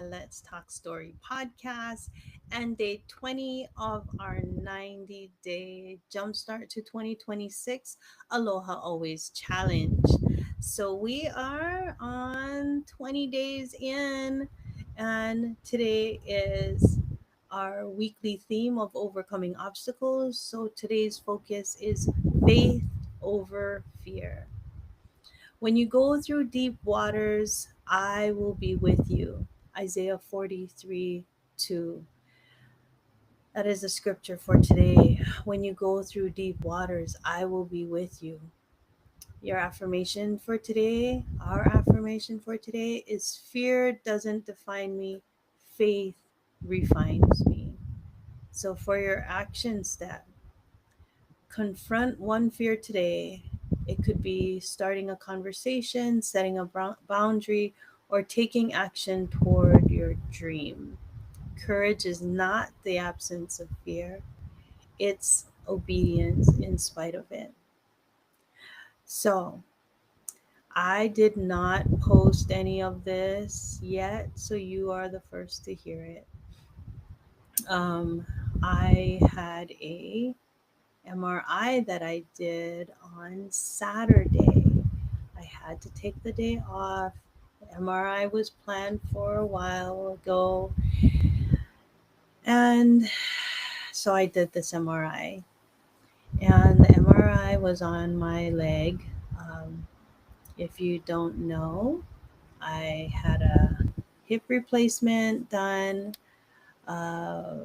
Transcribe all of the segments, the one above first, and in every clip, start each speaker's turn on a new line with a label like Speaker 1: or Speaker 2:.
Speaker 1: Let's Talk Story podcast and day 20 of our 90-day jumpstart to 2026 Aloha Always Challenge. So we are on 20 days in, and today is our weekly theme of overcoming obstacles. So today's focus is faith over fear. When you go through deep waters, I will be with you. Isaiah 43 2. That is the scripture for today. When you go through deep waters, I will be with you. Your affirmation for today, our affirmation for today is fear doesn't define me, faith refines me. So, for your action step, confront one fear today. It could be starting a conversation, setting a boundary, or taking action toward your dream. Courage is not the absence of fear, it's obedience in spite of it. So, I did not post any of this yet, so you are the first to hear it. Um, I had a MRI that I did on Saturday. I had to take the day off. The MRI was planned for a while ago. And so I did this MRI. And the MRI was on my leg. Um, if you don't know, I had a hip replacement done uh,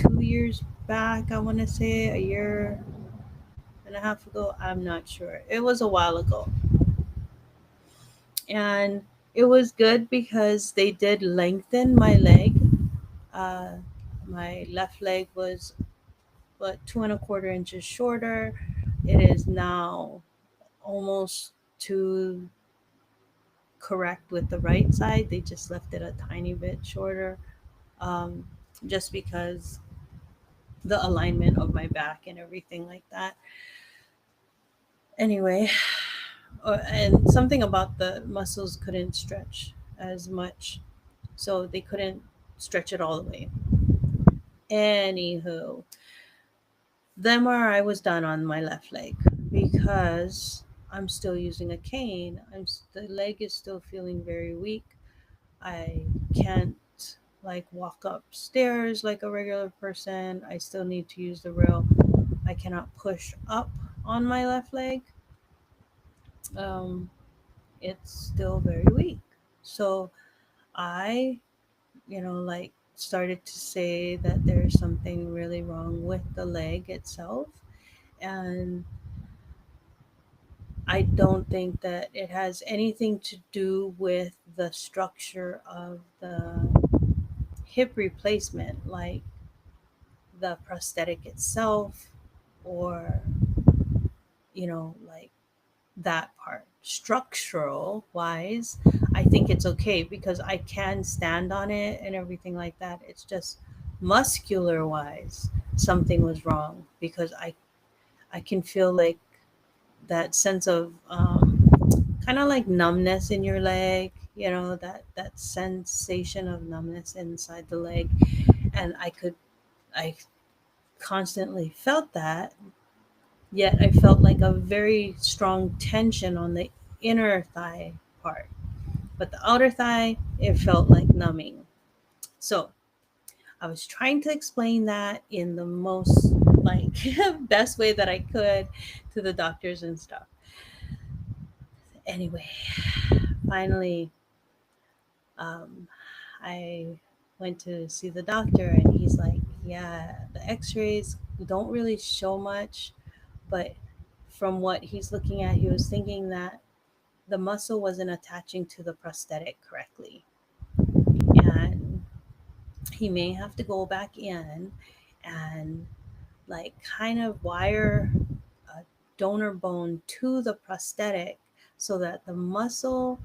Speaker 1: 2 years back, I want to say, a year and a half ago. I'm not sure. It was a while ago. And it was good because they did lengthen my leg. Uh, my left leg was but 2.25 inches shorter. It is now almost to correct with the right side. They just left it a tiny bit shorter, um, just because the alignment of my back and everything like that. Anyway, and something about the muscles couldn't stretch as much, so they couldn't stretch it all the way. Anywho, the MRI was done on my left leg because I'm still using a cane. The leg is still feeling very weak. I can't like walk upstairs like a regular person. I still need to use the rail. I cannot push up on my left leg. Um, it's still very weak. So I, like started to say that there's something really wrong with the leg itself. And I don't think that it has anything to do with the structure of the hip replacement, like the prosthetic itself, or, like that part. Structural wise, I think it's okay because I can stand on it and everything like that. It's just muscular wise, something was wrong because I can feel like that sense of kind of like numbness in your leg, that sensation of numbness inside the leg. And I constantly felt that, yet I felt like a very strong tension on the inner thigh part, but the outer thigh, it felt like numbing. So I was trying to explain that in the most like best way that I could to the doctors and stuff. Anyway, finally, um, I went to see the doctor, and he's like, "Yeah, the X-rays don't really show much, but from what he's looking at, he was thinking that the muscle wasn't attaching to the prosthetic correctly, and he may have to go back in and like kind of wire a donor bone to the prosthetic so that the muscle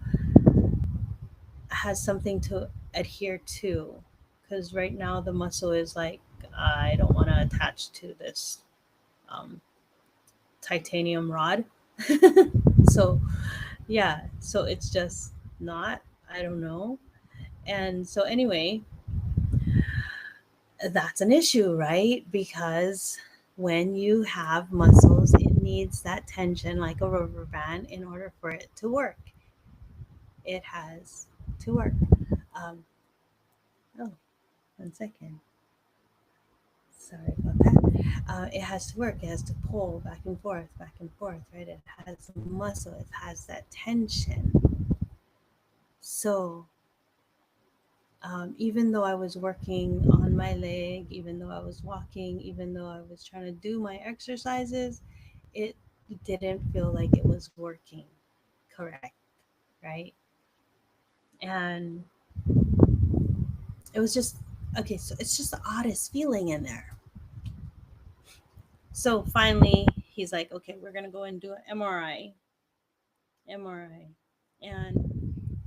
Speaker 1: has something to adhere to, because right now the muscle is like, I don't want to attach to this um, titanium rod. So yeah, so it's just not, I don't know. And so, anyway, that's an issue, right? Because when you have muscles, it needs that tension like a rubber band in order for it to work. It has to work. Um, oh, 1 second. Sorry about that. It has to work. It has to pull back and forth, right? It has muscle. It has that tension. So even though I was working on my leg, even though I was walking, even though I was trying to do my exercises, it didn't feel like it was working correct, right? And it was just okay. So it's just the oddest feeling in there. So finally, he's like, "Okay, we're gonna go and do an MRI." And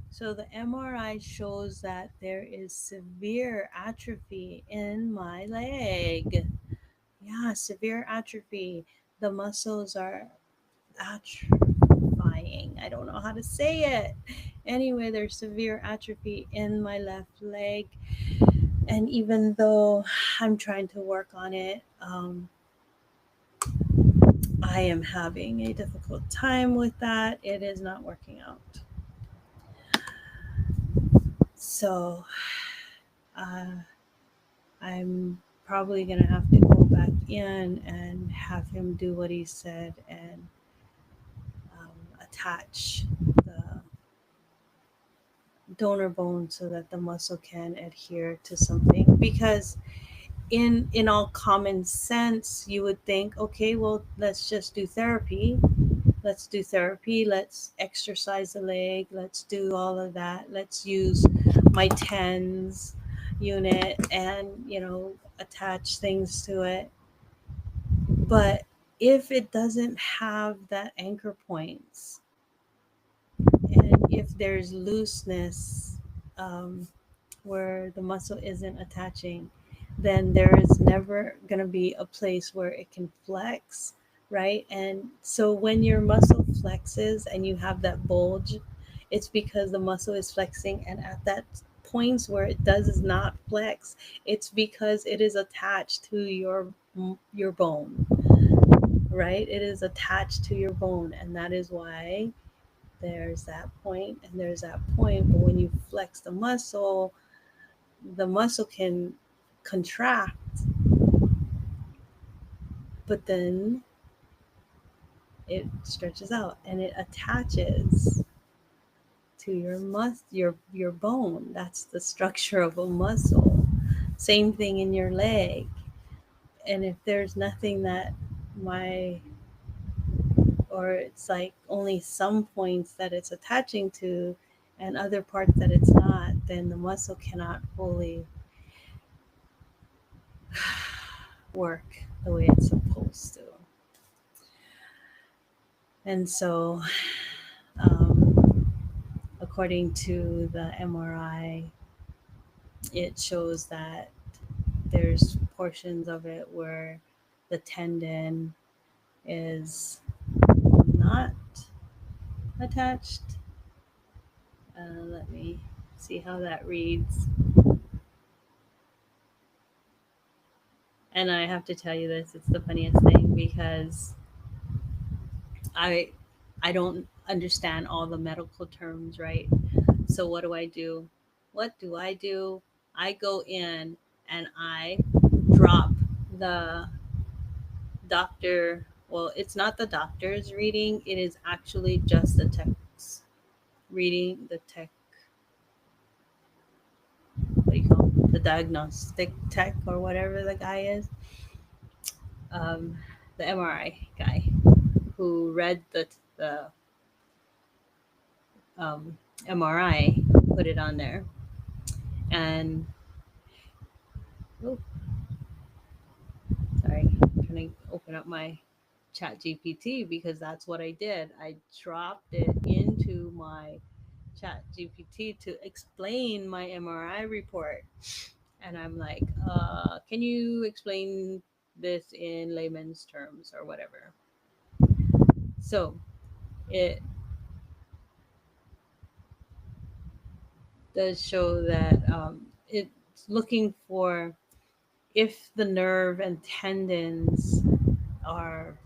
Speaker 1: so the MRI shows that there is severe atrophy in my leg. Yeah, severe atrophy. The muscles are atrophying. I don't know how to say it. Anyway, there's severe atrophy in my left leg. And even though I'm trying to work on it, I am having a difficult time with that. It is not working out. So uh, I'm probably going to have to go back in and have him do what he said and attach the donor bone so that the muscle can adhere to something, because in all common sense you would think, okay, well, let's just do therapy. Let's exercise the leg, let's do all of that, let's use my tens unit and attach things to it. But if it doesn't have that anchor points, and if there's looseness, um, where the muscle isn't attaching, then there is never going to be a place where it can flex, right? And so when your muscle flexes and you have that bulge, it's because the muscle is flexing, and at that points where it does not flex, it's because it is attached to your bone, right? It is attached to your bone, and that is why there's that point and there's that point. But when you flex the muscle can contract, but then it stretches out and it attaches to your bone. That's the structure of a muscle. Same thing in your leg. And if there's nothing that my or it's like only some points that it's attaching to and other parts that it's not, then the muscle cannot fully work the way it's supposed to. And so, um, according to the MRI, it shows that there's portions of it where the tendon is not attached. Let me see how that reads. And I have to tell you this, it's the funniest thing because I I don't understand all the medical terms, right? So what do I do? What do I do? I go in and I drop the doctor. Well, it's not the doctor's reading, it is actually just the tech's reading, the tech, what do you call it? The diagnostic tech or whatever the guy is, um, the MRI guy who read the um, MRI, put it on there, and oh, sorry, I'm trying to open up my chat GPT because that's what I did. I dropped it into my chat GPT to explain my MRI report. And I'm like, can you explain this in layman's terms or whatever? So it does show that it's looking for if the nerve and tendons are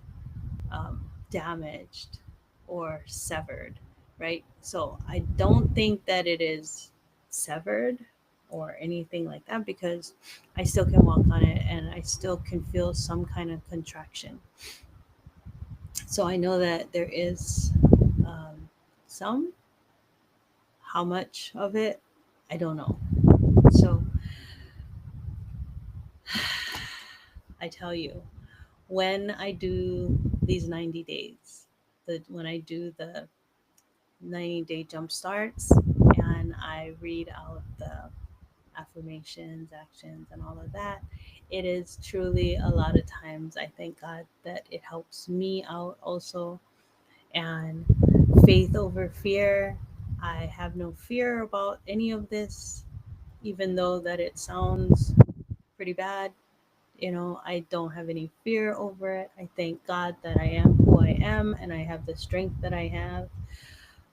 Speaker 1: um, damaged or severed, right? So I don't think that it is severed or anything like that, because I still can walk on it and I still can feel some kind of contraction. So I know that there is some. How much of it, I don't know. So I tell you, when I do these 90 days, when I do the 90-day jump starts and I read out the affirmations, actions, and all of that, it is truly a lot of times I thank God that it helps me out also. And faith over fear. I have no fear about any of this, even though that it sounds pretty bad. I don't have any fear over it. I thank God that I am who I am and I have the strength that I have.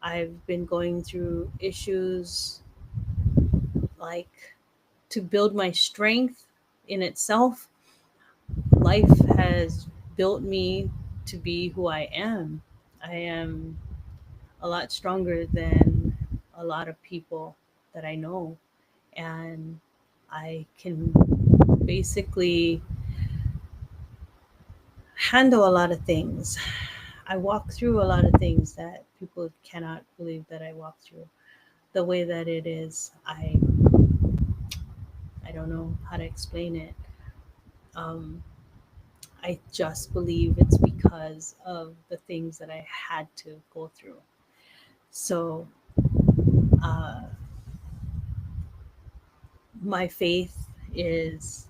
Speaker 1: I've been going through issues like to build my strength in itself. Life has built me to be who I am. I am a lot stronger than a lot of people that I know. And I can basically handle a lot of things. I walk through a lot of things that people cannot believe that I walk through. The way that it is, I don't know how to explain it. Um, I just believe it's because of the things that I had to go through. So uh, my faith is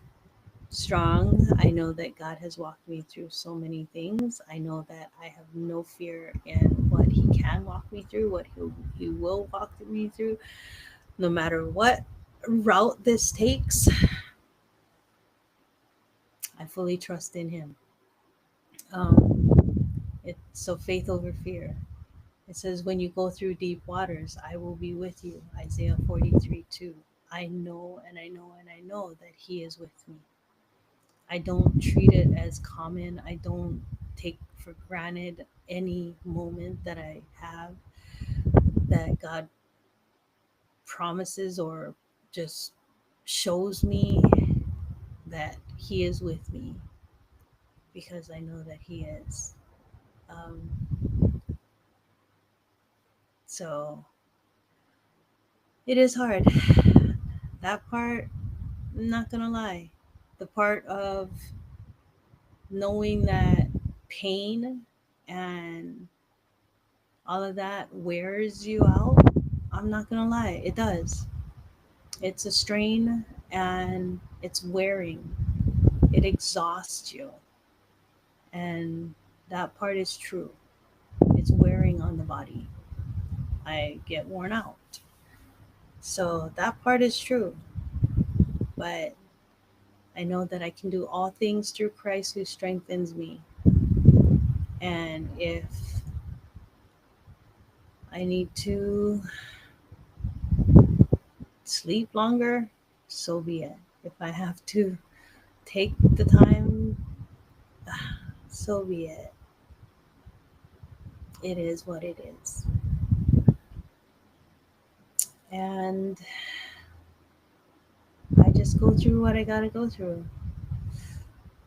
Speaker 1: strong. I know that God has walked me through so many things. I know that I have no fear in what He can walk me through, what He will walk me through, no matter what route this takes. I fully trust in Him. Um, it's so faith over fear. It says, when you go through deep waters, I will be with you. Isaiah 43:2. I know and I know and I know that He is with me. I don't treat it as common. I don't take for granted any moment that I have that God promises or just shows me that He is with me, because I know that He is. So it is hard. That part, I'm not gonna lie. The part of knowing that pain and all of that wears you out, I'm not gonna lie, it does. It's a strain and it's wearing. It exhausts you. And that part is true. It's wearing on the body. I get worn out. So that part is true. But I know that I can do all things through Christ who strengthens me. And if I need to sleep longer, so be it. If I have to take the time, so be it. It is what it is. And I just go through what I gotta go through,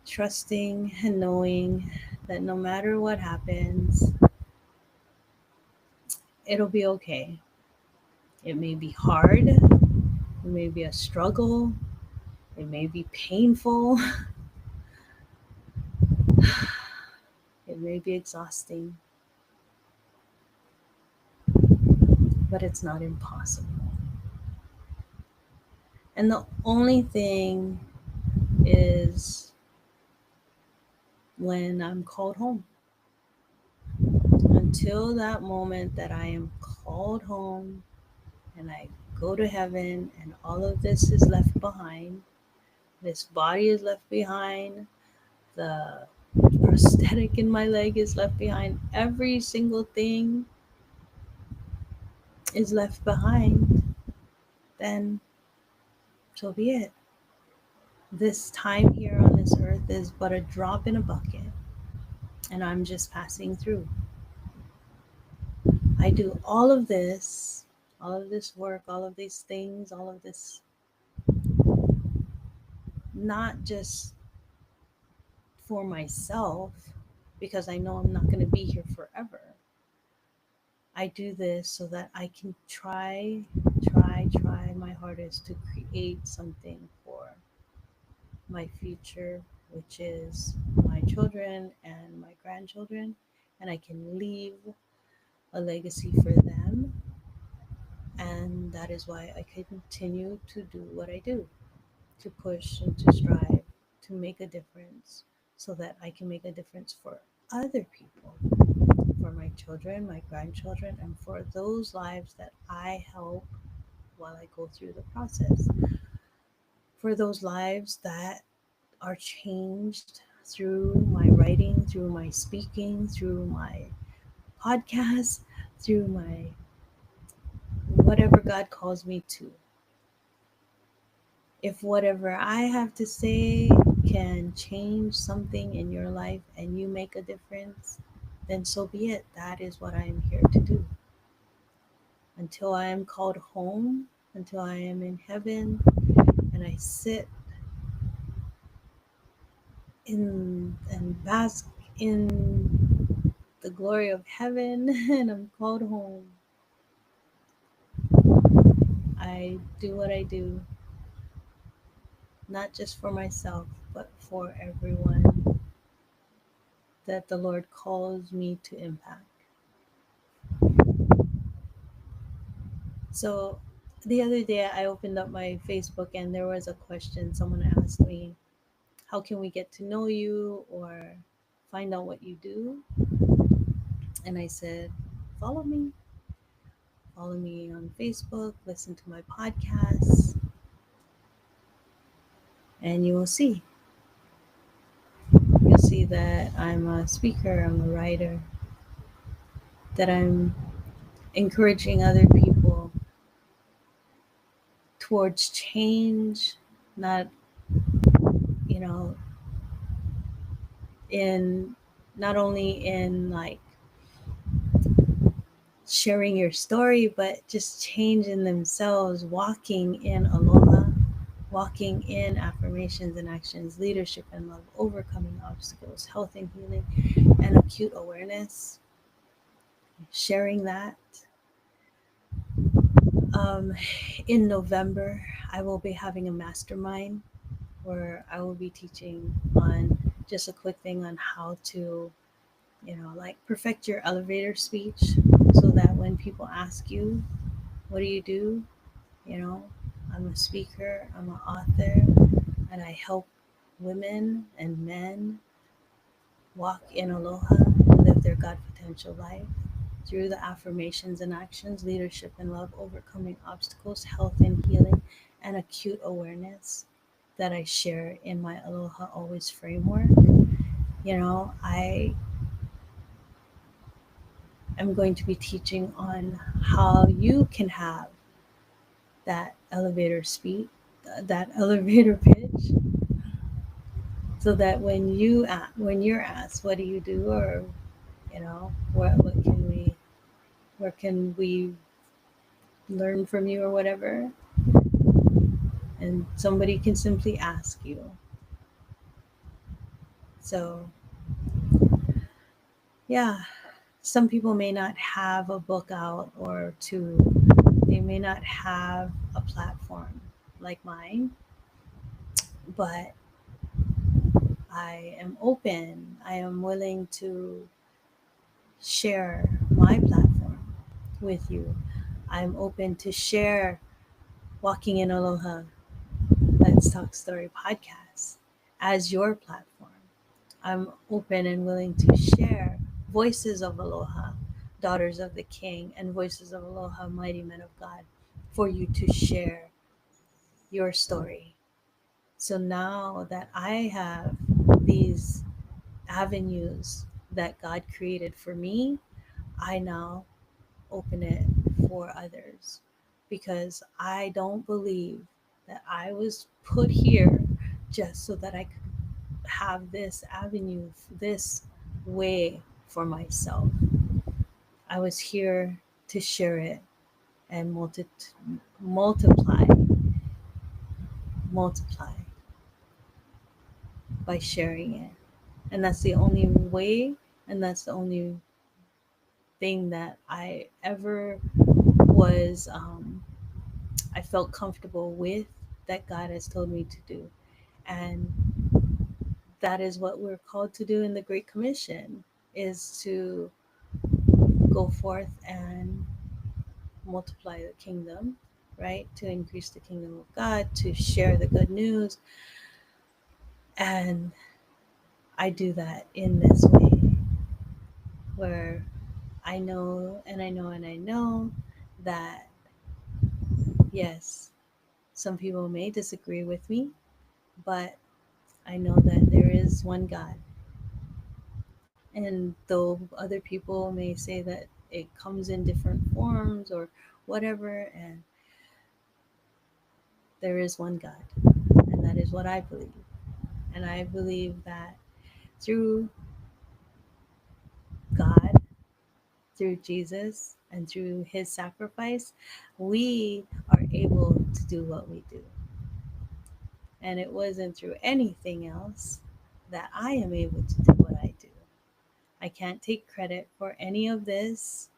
Speaker 1: trusting and knowing that no matter what happens, it'll be okay. It may be hard, it may be a struggle, it may be painful, it may be exhausting, but it's not impossible. And the only thing is when I'm called home. Until that moment that I am called home and I go to heaven and all of this is left behind, this body is left behind, the prosthetic in my leg is left behind, every single thing is left behind. then so be it. This time here on this earth is but a drop in a bucket, and I'm just passing through. I do all of this work, all of these things, all of this, not just for myself, because I know I'm not going to be here forever. I do this so that I can try my hardest to create something for my future, which is my children and my grandchildren, and I can leave a legacy for them. And that is why I continue to do what I do, to push and to strive to make a difference, so that I can make a difference for other people, for my children, my grandchildren, and for those lives that I help while I go through the process. For those lives that are changed through my writing, through my speaking, through my podcast, through my whatever God calls me to. If whatever I have to say can change something in your life and you make a difference, then so be it. That is what I am here to do. Until I am called home, until I am in heaven and I sit in and bask in the glory of heaven and I'm called home, I do what I do, not just for myself, but for everyone that the Lord calls me to impact. So the other day I opened up my Facebook and there was a question. Someone asked me, how can we get to know you or find out what you do? And I said, follow me. Follow me on Facebook, listen to my podcasts, and you will see. You'll see that I'm a speaker, I'm a writer, that I'm encouraging other people towards change, not, you know, in not only in like sharing your story, but just changing themselves, walking in aloha, walking in affirmations and actions, leadership and love, overcoming obstacles, health and healing, and acute awareness. Sharing that. Um, in November, I will be having a mastermind where I will be teaching on just a quick thing on how to, like perfect your elevator speech, so that when people ask you, what do you do? You know, I'm a speaker, I'm an author, and I help women and men walk in aloha, live their God potential life through the affirmations and actions, leadership and love, overcoming obstacles, health and healing, and acute awareness that I share in my Aloha Always framework. I am going to be teaching on how you can have that elevator speed, that elevator pitch, so that when you're asked, what do you do, or what can we, where can we learn from you, or whatever, and somebody can simply ask you. So, yeah, some people may not have a book out or two, they may not have a platform like mine, but I am open. I am willing to share my platform with you. I'm open to share Walking in Aloha, Let's Talk Story podcast as your platform. I'm open and willing to share Voices of Aloha, Daughters of the King, and Voices of Aloha, Mighty Men of God, for you to share your story. So now that I have these avenues that God created for me, I now open it for others, because I don't believe that I was put here just so that I could have this avenue, this way for myself. I was here to share it and multiply, multiply by sharing it. And that's the only way, and that's the only thing that I ever was, I felt comfortable with, that God has told me to do. And that is what we're called to do in the Great Commission, is to go forth and multiply the kingdom, right? To increase the kingdom of God, to share the good news. And I do that in this way, where I know and I know and I know that, yes, some people may disagree with me, but I know that there is one God. And though other people may say that it comes in different forms or whatever, and there is one God. And that is what I believe. And I believe that through God, through Jesus, and through his sacrifice, we are able to do what we do. And it wasn't through anything else that I am able to do what I do. I can't take credit for any of this.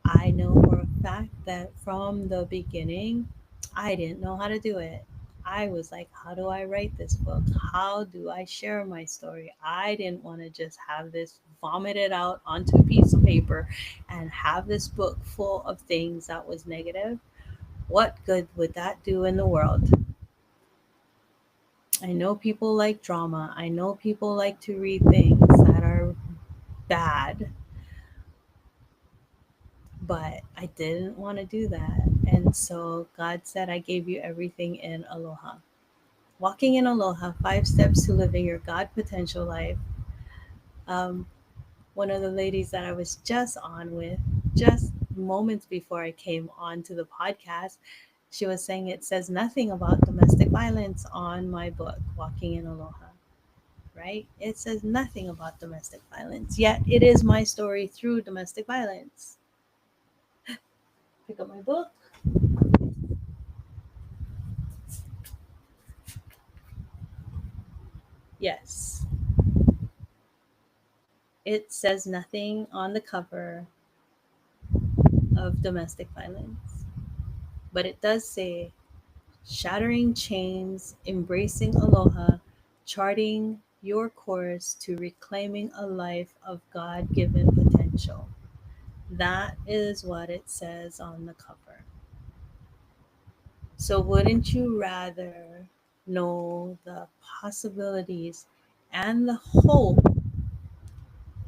Speaker 1: I know for a fact that from the beginning, I didn't know how to do it. I was like, how do I write this book? How do I share my story? I didn't want to just have this vomited out onto a piece of paper and have this book full of things that was negative. What good would that do in the world? I know people like drama. I know people like to read things that are bad, but I didn't want to do that. And so God said, I gave you everything in Aloha. Walking in Aloha, 5 steps to living your God potential life. Um, One of the ladies that I was just on with, just moments before I came on to the podcast, she was saying it says nothing about domestic violence on my book, Walking in Aloha, right? It says nothing about domestic violence, yet it is my story through domestic violence. Pick up my book. Yes, it says nothing on the cover of domestic violence, but it does say shattering chains, embracing aloha, charting your course to reclaiming a life of God given potential. That is what it says on the cover. So, wouldn't you rather know the possibilities and the hope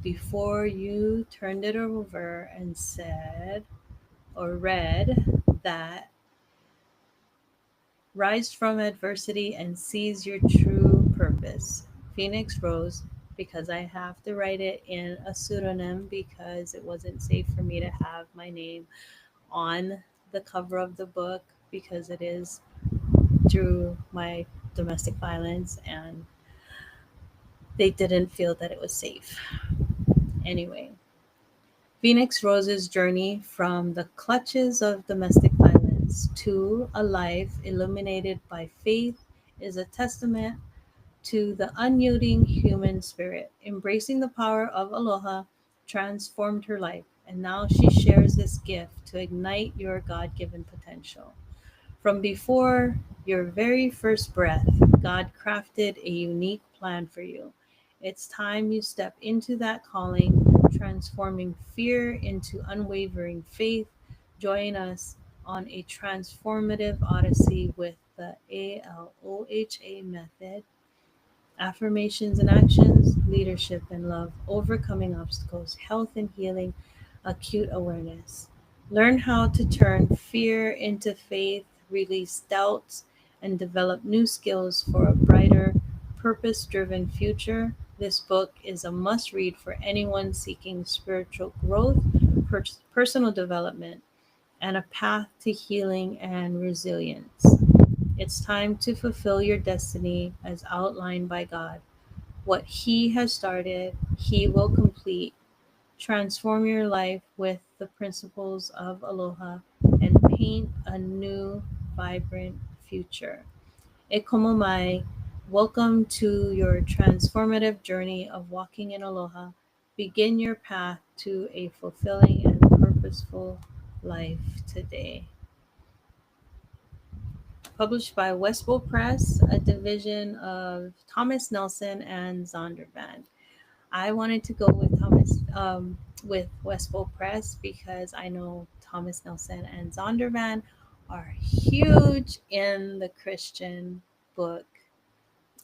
Speaker 1: before you turned it over and said or read that rise from adversity and seize your true purpose? Phoenix rose, because I have to write it in a pseudonym because it wasn't safe for me to have my name on the cover of the book, because it is through my domestic violence and they didn't feel that it was safe. Anyway, Phoenix Rose's journey from the clutches of domestic violence to a life illuminated by faith is a testament to the unyielding human spirit. Embracing the power of aloha transformed her life, and now she shares this gift to ignite your God given potential. From before your very first breath, God crafted a unique plan for you. It's time you step into that calling, transforming fear into unwavering faith. Join us on a transformative odyssey with the ALOHA method: affirmations and actions, leadership and love, overcoming obstacles, health and healing, acute awareness. Learn how to turn fear into faith, release doubts, and develop new skills for a brighter, purpose driven future. This book is a must read for anyone seeking spiritual growth, personal development, and a path to healing and resilience. It's time to fulfill your destiny as outlined by God. What He has started, He will complete. Transform your life with the principles of aloha and paint a new, vibrant future. E como mai, welcome to your transformative journey of walking in aloha. Begin your path to a fulfilling and purposeful life today. Published by Westbow Press, a division of Thomas Nelson and Zondervan. I wanted to go with with Westbow Press because I know Thomas Nelson and Zondervan are huge in the Christian book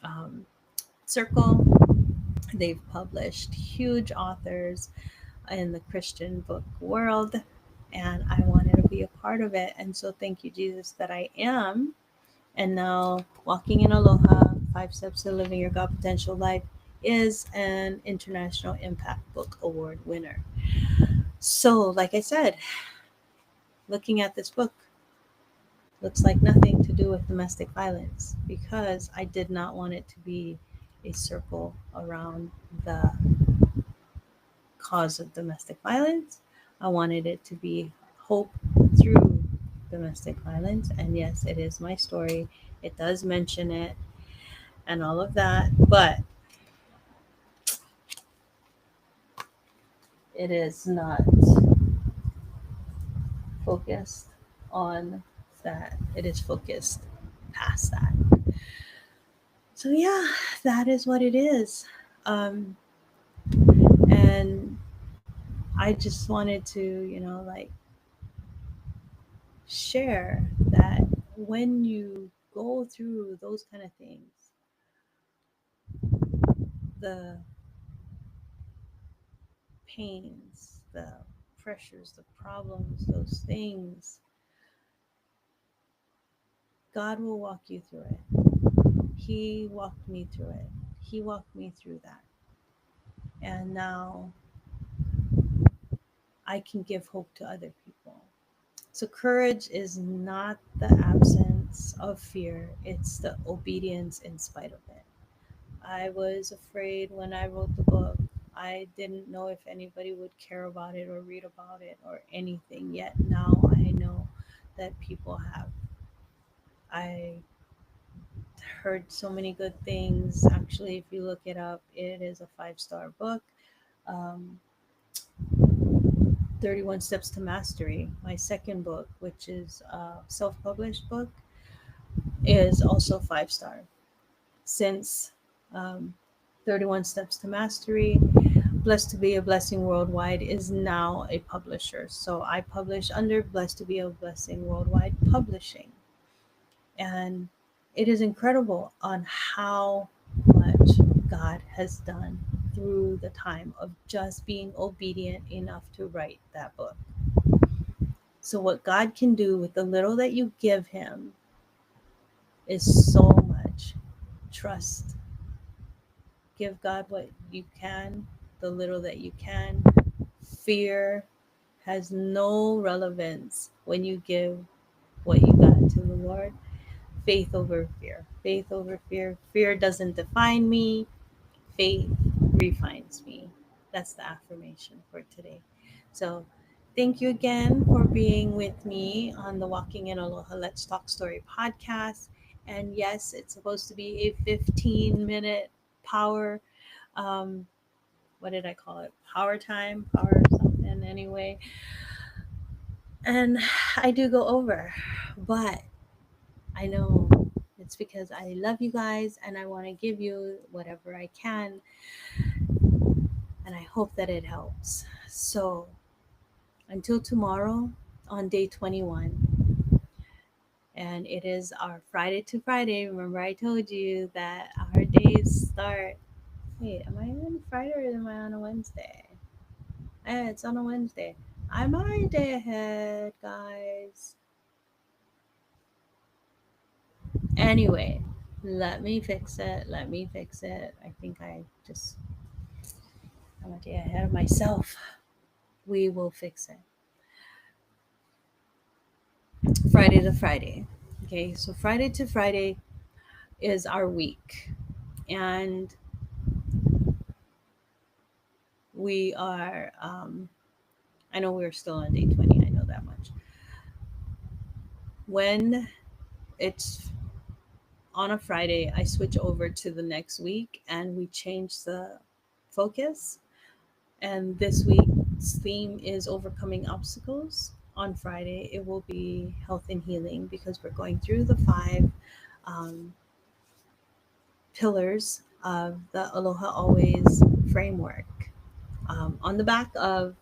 Speaker 1: um, circle. They've published huge authors in the Christian book world, and I wanted to be a part of it. And so, thank you, Jesus, that I am. And now, Walking in Aloha 5 Steps to Living Your God Potential Life is an International Impact Book Award winner. So, like I said, looking at this book looks like nothing to do with domestic violence because I did not want it to be a circle around the cause of domestic violence. I wanted it to be hope through domestic violence. And yes, it is my story. It does mention it and all of that, but it is not focused on that. It is focused past that. So yeah, that is what it is. And I just wanted to, share that when you go through those kind of things, the pains, the pressures, the problems, those things, God will walk you through it. He walked me through it. He walked me through that. And now I can give hope to other people. So, courage is not the absence of fear, it's the obedience in spite of it. I was afraid when I wrote the book. I didn't know if anybody would care about it or read about it or anything, yet now I know that people have. I heard so many good things. Actually, if you look it up, it is a 5-star book. Um, 31 Steps to Mastery, my second book, which is a self published book, is also 5-star. Since um, 31 Steps to Mastery, Blessed to Be a Blessing Worldwide is now a publisher. So I publish under Blessed to Be a Blessing Worldwide Publishing. And it is incredible on how much God has done through the time of just being obedient enough to write that book. So, what God can do with the little that you give Him is so much. Trust. Give God what you can, the little that you can. Fear has no relevance when you give what you got to the Lord. Faith over fear. Faith over fear. Fear doesn't define me. Faith refines me. That's the affirmation for today. So, thank you again for being with me on the Walking in Aloha Let's Talk Story podcast. And yes, it's supposed to be a 15-minute power. Um, what did I call it? Power time, power something anyway. And I do go over, but I know it's because I love you guys and I want to give you whatever I can. And I hope that it helps. So until tomorrow on day 21, and it is our Friday to Friday. Remember, I told you that our days start. Wait, am I on Friday or am I on a Wednesday? It's on a Wednesday. I'm already a day ahead, guys. Anyway, let me fix it. Let me fix it. I think I'm a day ahead of myself. We will fix it. Friday to Friday. Okay, so Friday to Friday is our week. And we are, I know we're still on day 20, I know that much. When it's on a Friday, I switch over to the next week and we change the focus. And this week's theme is overcoming obstacles. On Friday, it will be health and healing because we're going through the five um, pillars of the Aloha Always framework. On the back of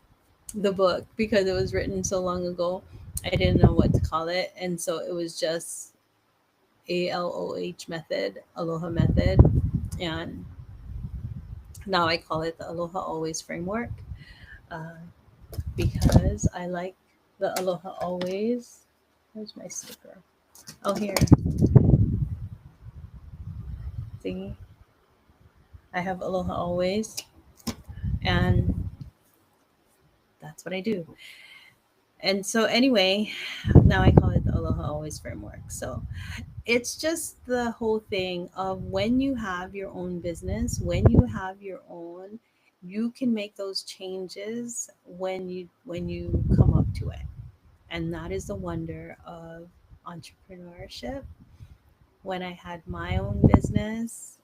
Speaker 1: the book, because it was written so long ago, I didn't know what to call it. And so it was just ALOH method, Aloha method. And now I call it the Aloha Always framework, uh, because I like the Aloha Always. Where's my sticker? Oh, here. Thingy. I have Aloha Always, and that's what I do. And so, anyway, now I call it the Aloha Always framework. So, it's just the whole thing of when you have your own business, when you have your own, you can make those changes when you come up to it. And that is the wonder of entrepreneurship. When I had my own business,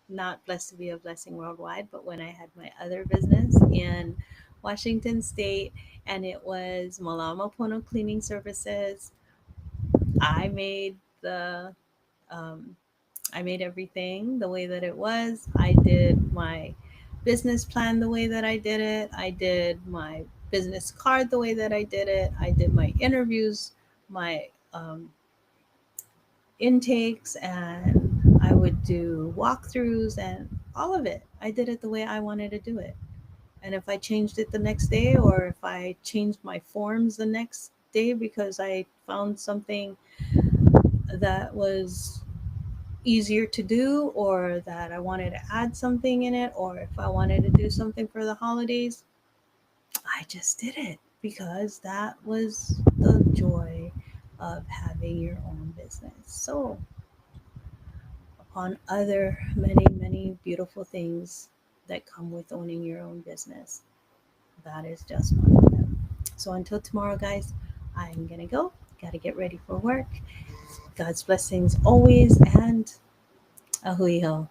Speaker 1: not blessed to be a blessing worldwide, but when I had my other business in Washington State, and it was Malama Pono Cleaning Services, I made the um, I made everything the way that it was. I did my business plan the way that I did it. I did my business card the way that I did it. I did my interviews, my intakes, and I would do walkthroughs and all of it. I did it the way I wanted to do it. And if I changed it the next day, or if I changed my forms the next day because I found something that was easier to do, or that I wanted to add something in it, or if I wanted to do something for the holidays, I just did it because that was the joy of having your own business. So, upon other many, many beautiful things that come with owning your own business, that is just one of them. So, until tomorrow, guys, I'm going to go. Got to get ready for work. God's blessings always, and ahui ho.